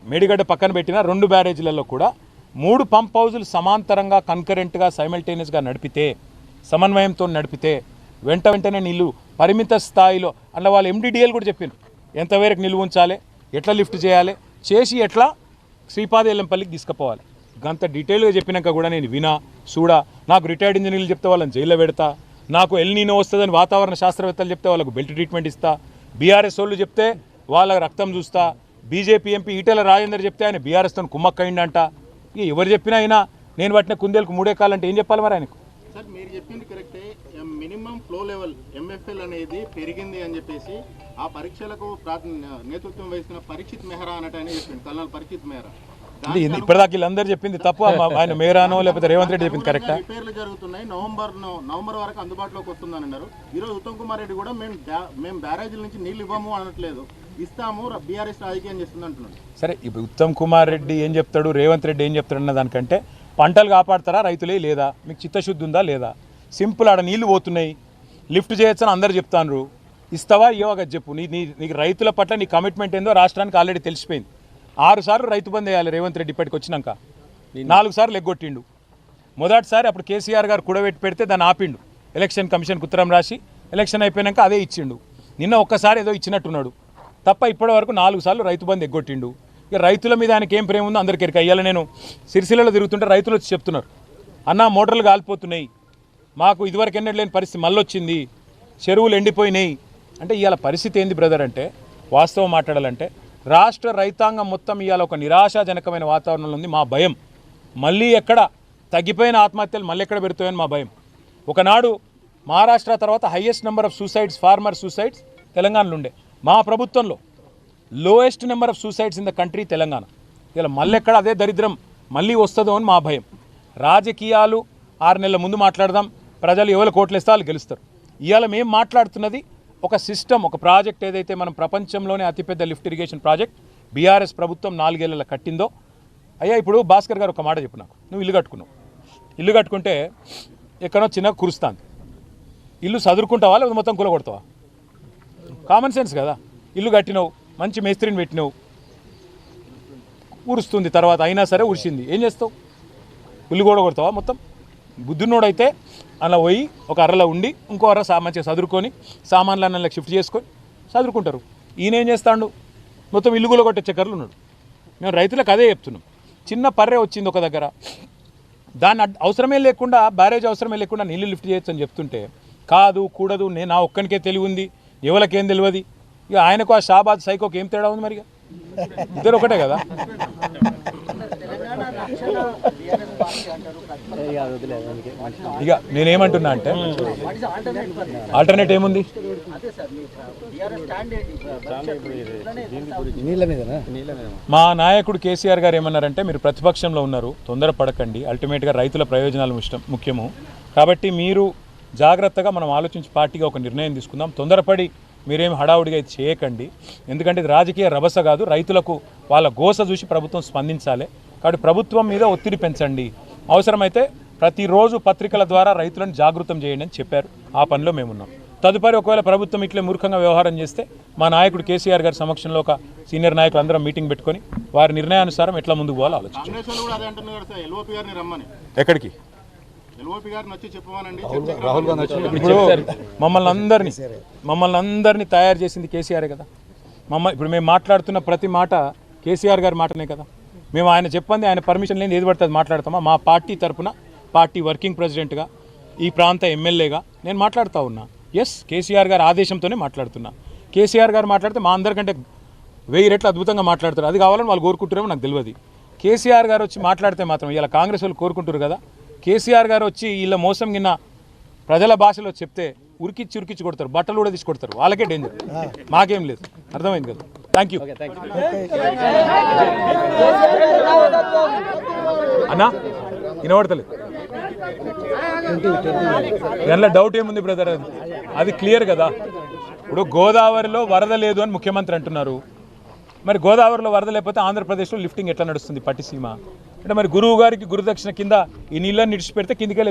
మేడిగడ్డ పక్కన పెట్టిన 2 బ్యారేజీలలో కూడా 3 పంప్ హౌజులు సమాంతరంగా కన్కరెంట్గా సైమల్టేనియస్గా నడిపితే సమన్వయంతో నడిపితే వెంటనే నీళ్లు పరిమిత స్థాయిలో అలా వాళ్ళు ఎండిడిఎల్ కూడా చెప్పారు ఎంతవరకు నిలువ ఉంచాలి, ఎట్లా లిఫ్ట్ చేయాలి, చేసి ఎట్లా శ్రీపాదెల్లంపల్లికి తీసుకుపోవాలి. గంత డీటెయిల్గా చెప్పినాక కూడా నేను వినా చూడా. నాకు రిటైర్డ్ ఇంజనీర్లు చెప్తే వాళ్ళని జైల్లో పెడతా, నాకు ఎల్నీనో వస్తుందని వాతావరణ శాస్త్రవేత్తలు చెప్తే వాళ్ళకు బెల్ట్ ట్రీట్మెంట్ ఇస్తా, బీఆర్ఎస్ వాళ్ళు చెప్తే వాళ్ళ రక్తం చూస్తా, బీజేపీ ఎంపీ ఈటెల రాజేందర్ చెప్తే ఆయన బీఆర్ఎస్తో కుమ్మక్కయిండంట. ఇక ఎవరు చెప్పినా అయినా నేను పట్టిన కుందేలకు 3 ఎకరాలంటే ఏం చెప్పాలి మరి ఆయనకు? సార్ మీరు చెప్పింది కరెక్టే. మినిమం ఫ్లో లెవెల్ ఎంఎఫ్ఎల్ అనేది పెరిగింది అని చెప్పేసి ఆ పరీక్షలకు నేతృత్వం వహిస్తున్న పరీక్షిత్ మెహ్రా అన్నట్టు ఆయన చెప్పింది, కల్నల్ పరీక్షిత్ మెహ్రా. ఇప్పటిదాకా వీళ్ళందరూ చెప్పింది తప్పు, ఆయన మేరానో లేకపోతే రేవంత్ రెడ్డి చెప్పింది కరెక్టా? రిపేర్లు జరుగుతున్నాయి, నవంబర్ వరకు అందుబాటులోకి వస్తుందని అన్నారు. ఈరోజు ఉత్తమ్ కుమార్ రెడ్డి కూడా మేము బ్యారేజీల నుంచి నీళ్ళు ఇవ్వము అనట్లేదు, ఇస్తాము, బీఆర్ఎస్ రాజకీయం చేస్తుంది అంటున్నాడు. సరే, ఇప్పుడు ఉత్తమ్ కుమార్ రెడ్డి ఏం చెప్తాడు, రేవంత్ రెడ్డి ఏం చెప్తాడు అన్న దానికంటే పంటలు కాపాడతారా రైతులే లేదా, మీకు చిత్తశుద్ధి ఉందా లేదా? సింపుల్, ఆడ నీళ్లు పోతున్నాయి, లిఫ్ట్ చేయొచ్చని అందరు చెప్తాను, ఇస్తావా ఇవ్వగా చెప్పు. నీకు రైతుల పట్ల నీ కమిట్మెంట్ ఏందో రాష్ట్రానికి ఆల్రెడీ తెలిసిపోయింది. 6 సార్లు రైతు బంద్ వేయాలి రేవంత్ రెడ్డి ఇప్పటికి వచ్చినాక, 4 సార్లు ఎగ్గొట్టిండు. మొదటిసారి అప్పుడు కేసీఆర్ గారు కూడబెట్టి పెడితే దాన్ని ఆపిండు, ఎలక్షన్ కమిషన్కి ఉత్తరం రాసి ఎలక్షన్ అయిపోయాక అదే ఇచ్చిండు. నిన్న ఒక్కసారి ఏదో ఇచ్చినట్టున్నాడు తప్ప ఇప్పటి వరకు 4 సార్లు రైతు బంద్ ఎగ్గొట్టిండు. ఇక రైతుల మీద ఆయనకి ఏం ప్రేమ ఉందో అందరికీ ఎరిక. ఇవాళ నేను సిరిసిల్లలో తిరుగుతుంటే రైతులు వచ్చి చెప్తున్నారు, అన్న మోటార్లు కాలిపోతున్నాయి, మాకు ఇదివరకు ఎన్నడూ లేని పరిస్థితి మళ్ళీ వచ్చింది, చెరువులు ఎండిపోయినాయి అంటే. ఇవాళ పరిస్థితి ఏంది బ్రదర్ అంటే, వాస్తవం మాట్లాడాలంటే రాష్ట్ర రైతాంగం మొత్తం ఇవాళ ఒక నిరాశాజనకమైన వాతావరణంలో ఉంది. మా భయం మళ్ళీ ఎక్కడ తగ్గిపోయిన ఆత్మహత్యలు మళ్ళీ ఎక్కడ పెడుతాయని మా భయం. ఒకనాడు మహారాష్ట్ర తర్వాత highest number of suicides, farmer suicides తెలంగాణలో ఉండే. మా ప్రభుత్వంలో lowest number of suicides in the country Telangana. ఇలా మళ్ళీ ఎక్కడ అదే దరిద్రం మళ్ళీ వస్తుందో అని మా భయం. రాజకీయాలు 6 నెలల ముందు మాట్లాడదాం, ప్రజలు ఎవరు కోట్లేస్తే వాళ్ళు గెలుస్తారు. ఇవాళ మేము మాట్లాడుతున్నది ఒక సిస్టమ్, ఒక ప్రాజెక్ట్ ఏదైతే మనం ప్రపంచంలోనే అతిపెద్ద లిఫ్ట్ ఇరిగేషన్ ప్రాజెక్ట్ బీఆర్ఎస్ ప్రభుత్వం 4 ఏళ్ళలో కట్టిందో. అయ్యా ఇప్పుడు భాస్కర్ గారు ఒక మాట చెప్పు నాకు, నువ్వు ఇల్లు కట్టుకున్నావు, ఇల్లు కట్టుకుంటే ఎక్కడో చిన్నగా కురుస్తాను, ఇల్లు చదువుకుంటావా లేదా మొత్తం కూలగొడతావా? కామన్ సెన్స్ కదా. ఇల్లు కట్టినావు, మంచి మేస్త్రిని పెట్టినావు, ఉరుస్తుంది, తర్వాత అయినా సరే ఉరిసింది, ఏం చేస్తావు? ఇల్లు కూడా కొడతావా మొత్తం? బుద్ధున్నోడైతే అలా పోయి ఒక అర్రలో ఉండి ఇంకో అర్ర మంచిగా చదువుకొని సామాన్లు అన్నలకు షిఫ్ట్ చేసుకొని చదువుకుంటారు. ఈయన ఏం చేస్తాడు, మొత్తం ఇల్లు కూడా కొట్టే చక్కర్లు ఉన్నాడు. మేము రైతులకు అదే చెప్తున్నాం. చిన్న పర్రె వచ్చింది ఒక దగ్గర, దాన్ని అవసరమే లేకుండా, బ్యారేజ్ అవసరమే లేకుండా నీళ్ళు లిఫ్ట్ చేయొచ్చు అని చెప్తుంటే కాదు కూడదు, నేను నా ఒక్కనికే తెలివి ఉంది, ఎవరికేం తెలియదు. ఇక ఆయనకు ఆ షాబాద్ సైకోకి ఏం తేడా ఉంది? మరి ఇద్దరు ఒకటే కదా. ఇక నేనేమంటున్నా అంటే ఆల్టర్నేట్ ఏముంది? మా నాయకుడు కేసీఆర్ గారు ఏమన్నారంటే, మీరు ప్రతిపక్షంలో ఉన్నారు, తొందరపడకండి, అల్టిమేట్గా రైతుల ప్రయోజనాలు ముఖ్యము కాబట్టి మీరు జాగ్రత్తగా మనం ఆలోచించి పార్టీగా ఒక నిర్ణయం తీసుకుందాం, తొందరపడి మీరేం హడావుడిగా ఇది చేయకండి, ఎందుకంటే ఇది రాజకీయ రభస కాదు, రైతులకు వాళ్ళ గోస చూసి ప్రభుత్వం స్పందించాలి కాబట్టి ప్రభుత్వం మీద ఒత్తిడి పెంచండి, అవసరమైతే ప్రతిరోజు పత్రికల ద్వారా రైతులను జాగృతం చేయండి అని చెప్పారు. ఆ పనిలో మేమున్నాం. తదుపరి ఒకవేళ ప్రభుత్వం ఇట్లే మూర్ఖంగా వ్యవహారం చేస్తే మా నాయకుడు కేసీఆర్ గారి సమక్షంలో ఒక సీనియర్ నాయకులు అందరం మీటింగ్ పెట్టుకొని వారి నిర్ణయానుసారం ఎట్లా ముందుకు పోవాలో ఆలోచించాం. ఎక్కడికి? ఇప్పుడు మమ్మల్ని అందరినీ తయారు చేసింది కేసీఆర్ కదా. ఇప్పుడు మేము మాట్లాడుతున్న ప్రతి మాట కేసీఆర్ గారి మాటనే కదా. మేము ఆయన చెప్పండి, ఆయన పర్మిషన్ లేని ఏది పడుతుంది మాట్లాడతామా? మా పార్టీ తరఫున పార్టీ వర్కింగ్ ప్రెసిడెంట్గా, ఈ ప్రాంత ఎమ్మెల్యేగా నేను మాట్లాడుతూ ఉన్నా. ఎస్, కేసీఆర్ గారి ఆదేశంతోనే మాట్లాడుతున్నా. కేసీఆర్ గారు మాట్లాడితే మా అందరికంటే 1000 రెట్లు అద్భుతంగా మాట్లాడతారు. అది కావాలని వాళ్ళు కోరుకుంటారేమో నాకు తెలియదు. కేసీఆర్ గారు వచ్చి మాట్లాడితే మాత్రం ఇలా కాంగ్రెస్ వాళ్ళు కోరుకుంటారు కదా. కేసీఆర్ గారు వచ్చి వీళ్ళ మోసం కింద ప్రజల భాషలో చెప్తే ఉరికిచ్చి కొడతారు, బట్టలు కూడా తీసి కొడతారు, వాళ్ళకే డేంజర్, మాకేం లేదు. అర్థమైంది కదా. థ్యాంక్ యూ అన్నా. వినబడతలేదు, దానిలో డౌట్ ఏముంది బ్రదర్? అది క్లియర్ కదా. ఇప్పుడు గోదావరిలో వరద లేదు అని ముఖ్యమంత్రి అంటున్నారు, మరి గోదావరిలో వరద లేకపోతే ఆంధ్రప్రదేశ్లో లిఫ్టింగ్ ఎట్లా నడుస్తుంది పట్టిసీమ అంటే? మరి గురువు గారికి గురుదక్షిణ కింద ఈ నీళ్ళని నిడిచిపెడితే కిందికి వెళ్ళి